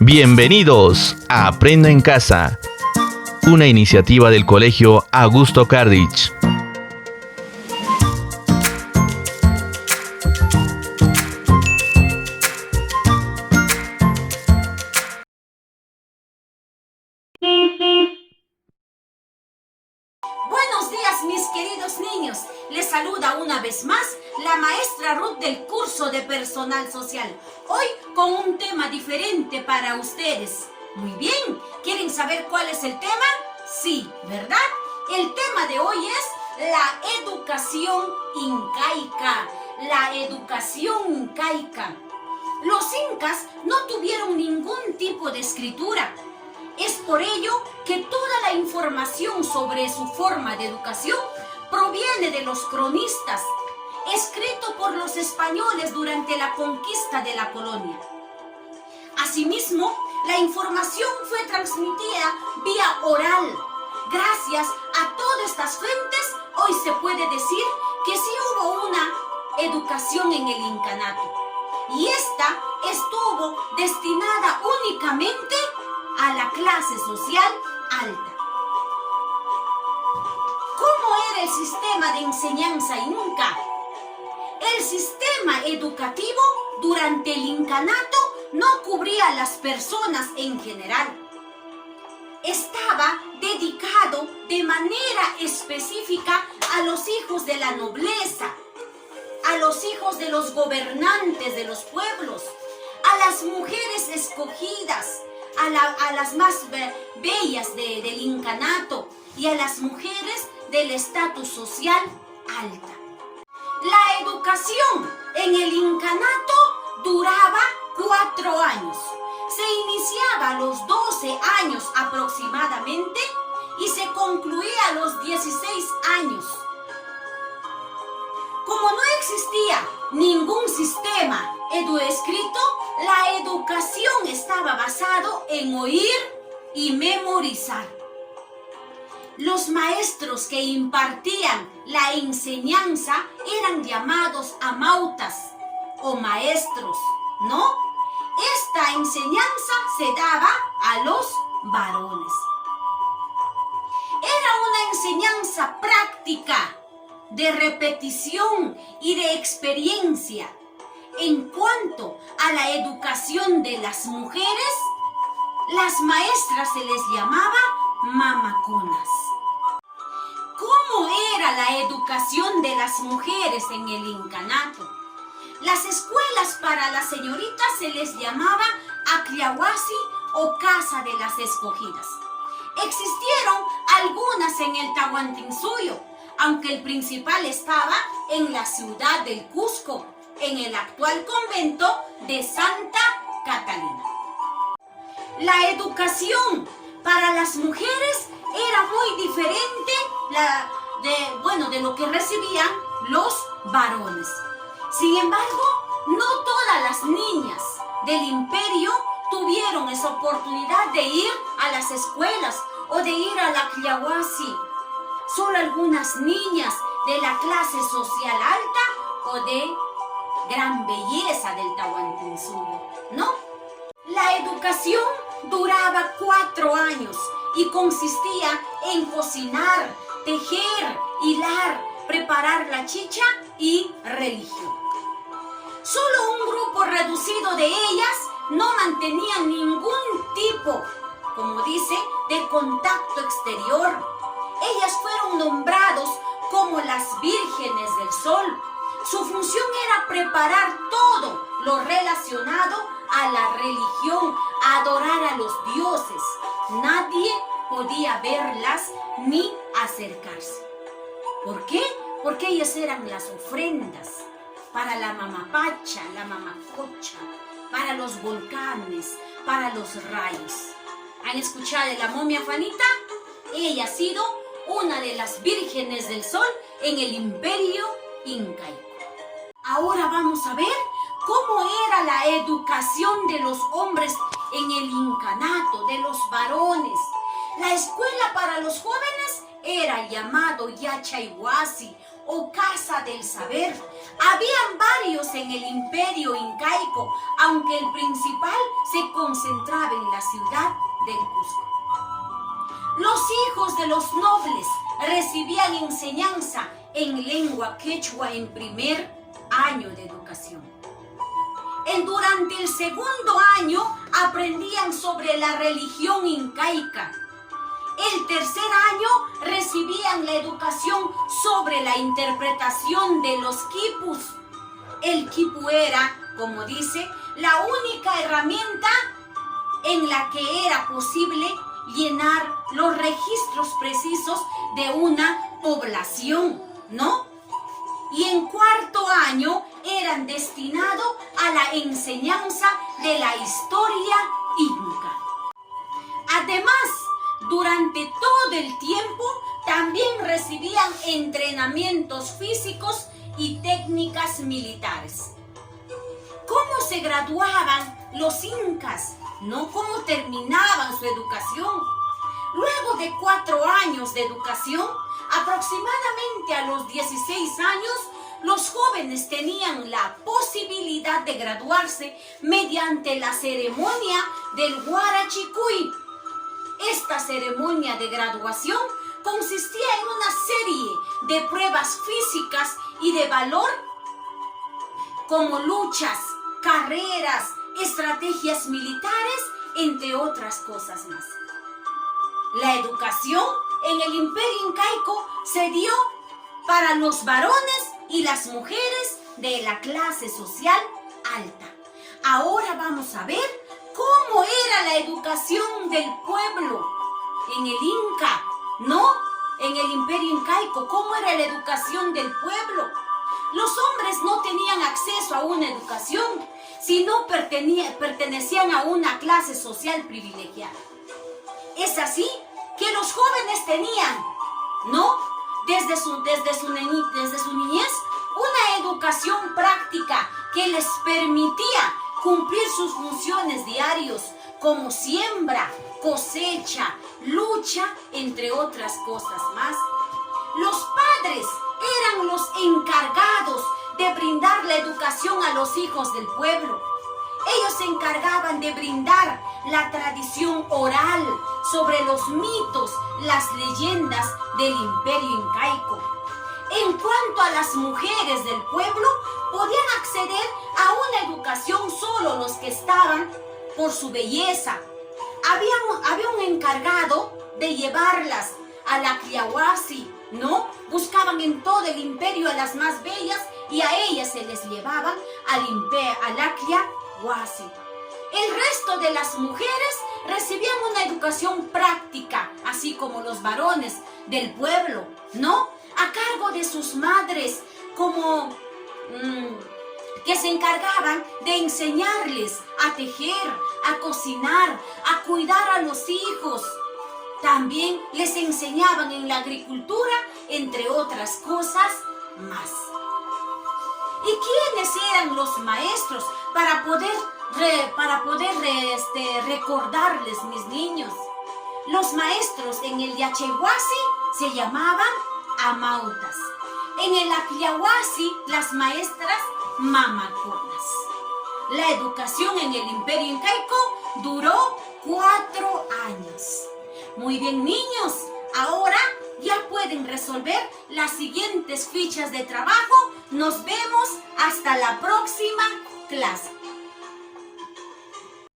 Bienvenidos a Aprendo en Casa, una iniciativa del Colegio Augusto Cardich. Buenos días, mis queridos niños. Les saluda una vez más la maestra Ruth del curso de Personal Social. Hoy con un tema diferente para ustedes. Muy bien, ¿quieren saber cuál es el tema? Sí, ¿verdad? El tema de hoy es la educación incaica. La educación incaica. Los incas no tuvieron ningún tipo de escritura. Es por ello que toda la información sobre su forma de educación proviene de los cronistas, escrito por los españoles durante la conquista de la colonia. Asimismo, la información fue transmitida vía oral. Gracias a todas estas fuentes, hoy se puede decir que sí hubo una educación en el incanato. Y esta estuvo destinada únicamente a la clase social alta. ¿Cómo era el sistema de enseñanza inca? El sistema educativo durante el incanato no cubría a las personas en general. Estaba dedicado de manera específica a los hijos de la nobleza, a los hijos de los gobernantes de los pueblos, a las mujeres escogidas, a las más bellas del incanato y a las mujeres del estatus social alta. La educación en el incanato duraba 4 años. Se iniciaba a los 12 años aproximadamente y se concluía a los 16 años. Como no existía ningún sistema escrito, la educación estaba basado en oír y memorizar. Los maestros que impartían la enseñanza eran llamados amautas o maestros, ¿no? Esta enseñanza se daba a los varones. Era una enseñanza práctica, de repetición y de experiencia. En cuanto a la educación de las mujeres, las maestras se les llamaba mamaconas. ¿Cómo era la educación de las mujeres en el incanato? Las escuelas para las señoritas se les llamaba acliahuasi o casa de las escogidas. Existieron algunas en el Tahuantinsuyo, aunque el principal estaba en la ciudad del Cusco, en el actual convento de Santa Catalina. La educación para las mujeres era muy diferente de lo que recibían los varones. Sin embargo, no todas las niñas del imperio tuvieron esa oportunidad de ir a las escuelas o de ir a la Acliahuasi. Solo algunas niñas de la clase social alta o de gran belleza del Tahuantinsuyo, ¿no? La educación duraba 4 años y consistía en cocinar, tejer, hilar, preparar la chicha y religión. Solo un grupo reducido de ellas no mantenían ningún tipo, como dice, de contacto exterior. Ellas fueron nombrados como las vírgenes del sol. Su función era preparar todo lo relacionado a la religión, a adorar a los dioses. Nadie podía verlas ni acercarse. ¿Por qué? Porque ellas eran las ofrendas para la mamapacha, la mamacocha, para los volcanes, para los rayos. ¿Han escuchado de la momia Juanita? Ella ha sido una de las vírgenes del sol en el imperio incaico. Ahora vamos a ver cómo era la educación de los hombres en el incanato, de los varones. La escuela para los jóvenes era llamado Yachayhuasi o casa del saber. Habían varios en el imperio incaico, aunque el principal se concentraba en la ciudad del Cusco. Los hijos de los nobles recibían enseñanza en lengua quechua en primer año de educación. Durante el segundo año aprendían sobre la religión incaica. El tercer año recibían la educación sobre la interpretación de los quipus. El quipu era, como dice, la única herramienta en la que era posible llenar los registros precisos de una población, ¿no? Y en cuarto año eran destinados a la enseñanza de la historia inca. Además, durante todo el tiempo también recibían entrenamientos físicos y técnicas militares. ¿Cómo se graduaban los incas? ¿No? ¿Cómo terminaban su educación? Luego de 4 años de educación, aproximadamente a los 16 años, los jóvenes tenían la posibilidad de graduarse mediante la ceremonia del Huarachicuy. Esta ceremonia de graduación consistía en una serie de pruebas físicas y de valor, como luchas, carreras, estrategias militares, entre otras cosas más. La educación en el imperio incaico se dio para los varones y las mujeres de la clase social alta. Ahora vamos a ver cómo era la educación del pueblo en el Inca, ¿no? En el imperio incaico, cómo era la educación del pueblo. Los hombres no tenían acceso a una educación, sino pertenecían a una clase social privilegiada. Es así que los jóvenes tenían, ¿no? Desde su niñez, una educación práctica que les permitía cumplir sus funciones diarias, como siembra, cosecha, lucha, entre otras cosas más. Los padres eran los encargados de brindar la educación a los hijos del pueblo. Ellos se encargaban de brindar la tradición oral sobre los mitos, las leyendas del imperio incaico. En cuanto a las mujeres del pueblo, podían acceder a una educación solo los que estaban por su belleza. Había un encargado de llevarlas a la Criahuasi, ¿no? Buscaban en todo el imperio a las más bellas y a ellas se les llevaban a la Criahuasi. El resto de las mujeres recibían una educación práctica, así como los varones del pueblo, ¿no? A cargo de sus madres, como que se encargaban de enseñarles a tejer, a cocinar, a cuidar a los hijos. También les enseñaban en la agricultura, entre otras cosas más. ¿Y quiénes eran los maestros para poder recordarles, mis niños? Los maestros en el Yachehuasi se llamaban amautas. En el Aquiahuasi, las maestras mamaconas. La educación en el imperio incaico duró 4 años. Muy bien, niños, ahora ya pueden resolver las siguientes fichas de trabajo. Nos vemos hasta la próxima clase.